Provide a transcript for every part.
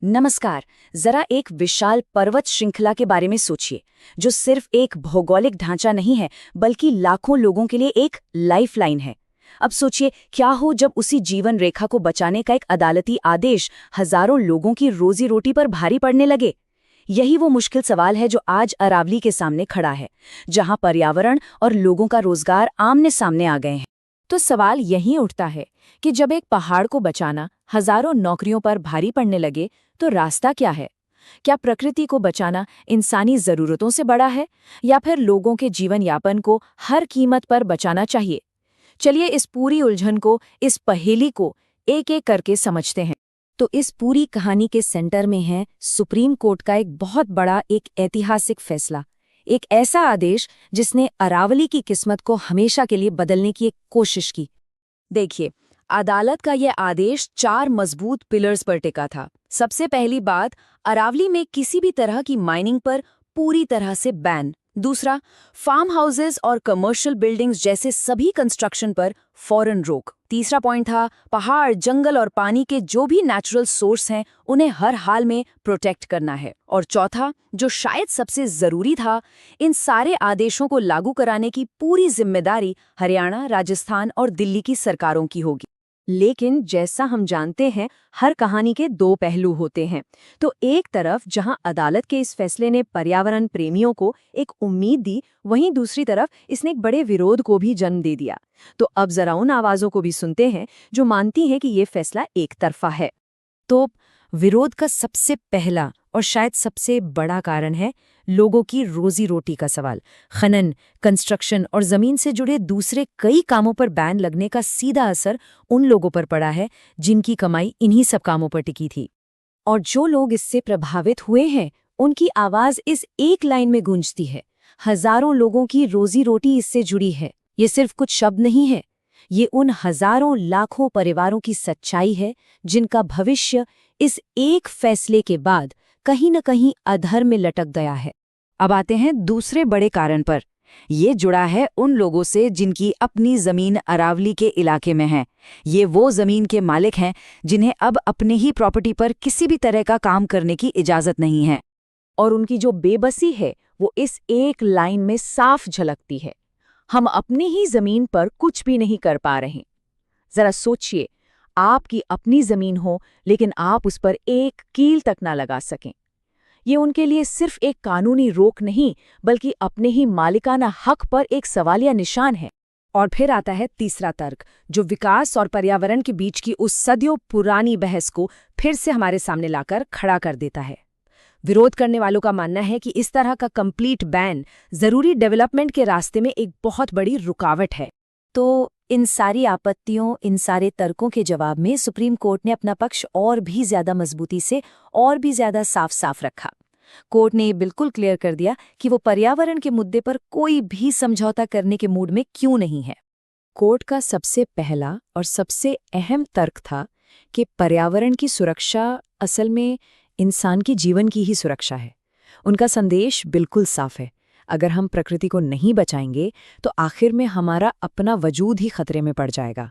नमस्कार। जरा एक विशाल पर्वत श्रृंखला के बारे में सोचिए, जो सिर्फ एक भौगोलिक ढांचा नहीं है बल्कि लाखों लोगों के लिए एक लाइफलाइन है। अब सोचिए क्या हो जब उसी जीवन रेखा को बचाने का एक अदालती आदेश हजारों लोगों की रोजी रोटी पर भारी पड़ने लगे। यही वो मुश्किल सवाल है जो आज अरावली के सामने खड़ा है, जहां पर्यावरण और लोगों का रोजगार आमने सामने आ गए हैं। तो सवाल यही उठता है कि जब एक पहाड़ को बचाना हजारों नौकरियों पर भारी पड़ने लगे तो रास्ता क्या है? क्या प्रकृति को बचाना इंसानी जरूरतों से बड़ा है या फिर लोगों के जीवन यापन को हर कीमत पर बचाना चाहिए? चलिए इस पूरी उलझन को, इस पहेली को एक एक करके समझते हैं। तो इस पूरी कहानी के सेंटर में है सुप्रीम कोर्ट का एक बहुत बड़ा, एक ऐतिहासिक फैसला, एक ऐसा आदेश जिसने अरावली की किस्मत को हमेशा के लिए बदलने की एक कोशिश की। देखिए, अदालत का यह आदेश 4 मजबूत पिलर्स पर टिका था। सबसे पहली बात, अरावली में किसी भी तरह की माइनिंग पर पूरी तरह से बैन। दूसरा, फार्म हाउसेज और कमर्शियल बिल्डिंग्स जैसे सभी कंस्ट्रक्शन पर फौरन रोक। तीसरा पॉइंट था, पहाड़, जंगल और पानी के जो भी नेचुरल सोर्स हैं उन्हें हर हाल में प्रोटेक्ट करना है। और चौथा, जो शायद सबसे जरूरी था, इन सारे आदेशों को लागू कराने की पूरी जिम्मेदारी हरियाणा, राजस्थान और दिल्ली की सरकारों की होगी। लेकिन जैसा हम जानते हैं, हर कहानी के 2 पहलू होते हैं। तो एक तरफ जहां अदालत के इस फैसले ने पर्यावरण प्रेमियों को एक उम्मीद दी, वहीं दूसरी तरफ इसने एक बड़े विरोध को भी जन्म दे दिया। तो अब जरा उन आवाजों को भी सुनते हैं जो मानती हैं कि ये फैसला एक तरफा है। तो विरोध का सबसे पहला और शायद सबसे बड़ा कारण है लोगों की रोजी रोटी का सवाल। खनन, कंस्ट्रक्शन और जमीन से जुड़े दूसरे कई कामों पर बैन लगने का सीधा असर उन लोगों पर पड़ा है जिनकी कमाई इन्हीं सब कामों पर टिकी थी। और जो लोग इससे प्रभावित हुए हैं, उनकी आवाज इस एक लाइन में गूंजती है। हजारों लोगों की रोजी रोटी इससे जुड़ी है। ये सिर्फ कुछ शब्द नहीं है, ये उन हजारों लाखों परिवारों की सच्चाई है जिनका भविष्य इस एक फैसले के बाद कहीं न कहीं अधर में लटक गया है। अब आते हैं दूसरे बड़े कारण पर। ये जुड़ा है उन लोगों से जिनकी अपनी जमीन अरावली के इलाके में है। ये वो जमीन के मालिक हैं जिन्हें अब अपने ही प्रॉपर्टी पर किसी भी तरह का काम करने की इजाजत नहीं है। और उनकी जो बेबसी है वो इस एक लाइन में साफ झलकती है। हम अपनी ही जमीन पर कुछ भी नहीं कर पा रहे। जरा सोचिए, आपकी अपनी जमीन हो लेकिन आप उस पर एक कील तक ना लगा सकें। ये उनके लिए सिर्फ एक कानूनी रोक नहीं, बल्कि अपने ही मालिकाना हक पर एक सवालिया निशान है। और फिर आता है तीसरा तर्क, जो विकास और पर्यावरण के बीच की उस सदियों पुरानी बहस को फिर से हमारे सामने लाकर खड़ा कर देता है। विरोध करने वालों का मानना है कि इस तरह का कंप्लीट बैन जरूरी डेवलपमेंट के रास्ते में एक बहुत बड़ी रुकावट है। तो इन सारी आपत्तियों, इन सारे तर्कों के जवाब में सुप्रीम कोर्ट ने अपना पक्ष और भी ज्यादा मजबूती से, और भी ज्यादा साफ साफ रखा। कोर्ट ने बिल्कुल क्लियर कर दिया कि वो पर्यावरण के मुद्दे पर कोई भी समझौता करने के मूड में क्यों नहीं है। कोर्ट का सबसे पहला और सबसे अहम तर्क था कि पर्यावरण की सुरक्षा असल में इंसान की जीवन की ही सुरक्षा है। उनका संदेश बिल्कुल साफ है, अगर हम प्रकृति को नहीं बचाएंगे तो आखिर में हमारा अपना वजूद ही खतरे में पड़ जाएगा।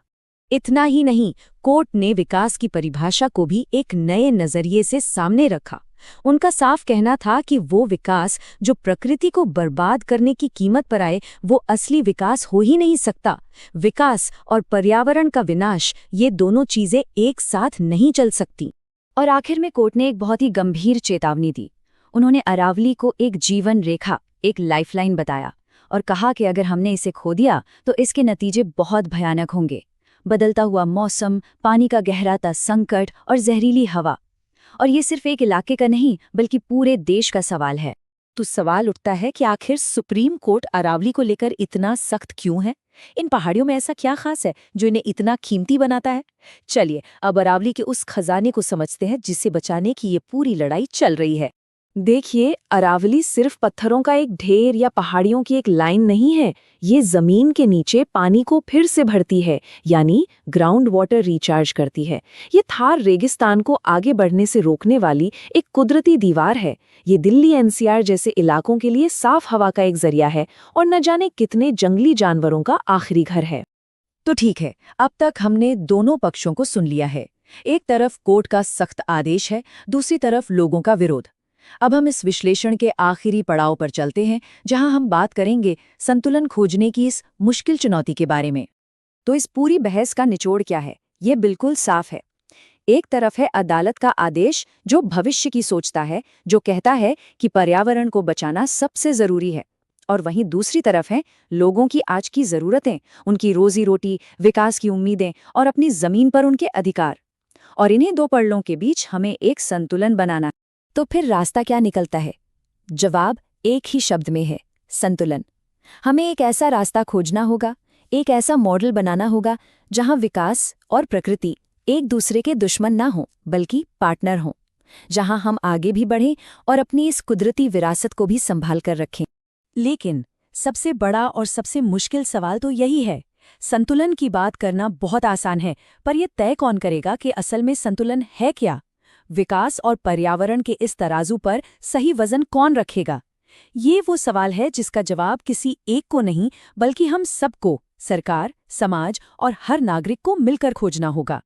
इतना ही नहीं, कोर्ट ने विकास की परिभाषा को भी एक नए नजरिए से सामने रखा। उनका साफ कहना था कि वो विकास जो प्रकृति को बर्बाद करने की कीमत पर आए, वो असली विकास हो ही नहीं सकता। विकास और पर्यावरण का विनाश, ये दोनों चीजें एक साथ नहीं चल सकती। और आखिर में कोर्ट ने एक बहुत ही गंभीर चेतावनी दी। उन्होंने अरावली को एक जीवन रेखा, एक लाइफलाइन बताया और कहा कि अगर हमने इसे खो दिया तो इसके नतीजे बहुत भयानक होंगे। बदलता हुआ मौसम, पानी का गहराता संकट और जहरीली हवा। और ये सिर्फ एक इलाके का नहीं बल्कि पूरे देश का सवाल है। तो सवाल उठता है कि आखिर सुप्रीम कोर्ट अरावली को लेकर इतना सख्त क्यों है? इन पहाड़ियों में ऐसा क्या खास है जो इन्हें इतना कीमती बनाता है? चलिए अब अरावली के उस खजाने को समझते हैं जिसे बचाने की ये पूरी लड़ाई चल रही है। देखिए, अरावली सिर्फ पत्थरों का एक ढेर या पहाड़ियों की एक लाइन नहीं है। ये जमीन के नीचे पानी को फिर से भरती है, यानी ग्राउंड वाटर रिचार्ज करती है। ये थार रेगिस्तान को आगे बढ़ने से रोकने वाली एक कुदरती दीवार है। ये दिल्ली एनसीआर जैसे इलाकों के लिए साफ हवा का एक जरिया है और न जाने कितने जंगली जानवरों का आखिरी घर है। तो ठीक है, अब तक हमने दोनों पक्षों को सुन लिया है, एक तरफ कोर्ट का सख्त आदेश है, दूसरी तरफ लोगों का विरोध। अब हम इस विश्लेषण के आखिरी पड़ाव पर चलते हैं, जहां हम बात करेंगे संतुलन खोजने की इस मुश्किल चुनौती के बारे में। तो इस पूरी बहस का निचोड़ क्या है? ये बिल्कुल साफ है। एक तरफ है अदालत का आदेश जो भविष्य की सोचता है, जो कहता है कि पर्यावरण को बचाना सबसे जरूरी है, और वहीं दूसरी तरफ है लोगों की आज की जरूरतें, उनकी रोजी रोटी, विकास की उम्मीदें और अपनी जमीन पर उनके अधिकार। और इन्हीं दो पड़लों के बीच हमें एक संतुलन बनाना है। तो फिर रास्ता क्या निकलता है? जवाब एक ही शब्द में है, संतुलन। हमें एक ऐसा रास्ता खोजना होगा, एक ऐसा मॉडल बनाना होगा जहां विकास और प्रकृति एक दूसरे के दुश्मन ना हों, बल्कि पार्टनर हों, जहां हम आगे भी बढ़ें और अपनी इस कुदरती विरासत को भी संभाल कर रखें। लेकिन सबसे बड़ा और सबसे मुश्किल सवाल तो यही है। संतुलन की बात करना बहुत आसान है, पर यह तय कौन करेगा कि असल में संतुलन है क्या? विकास और पर्यावरण के इस तराजू पर सही वजन कौन रखेगा? ये वो सवाल है जिसका जवाब किसी एक को नहीं, बल्कि हम सबको, सरकार, समाज और हर नागरिक को मिलकर खोजना होगा।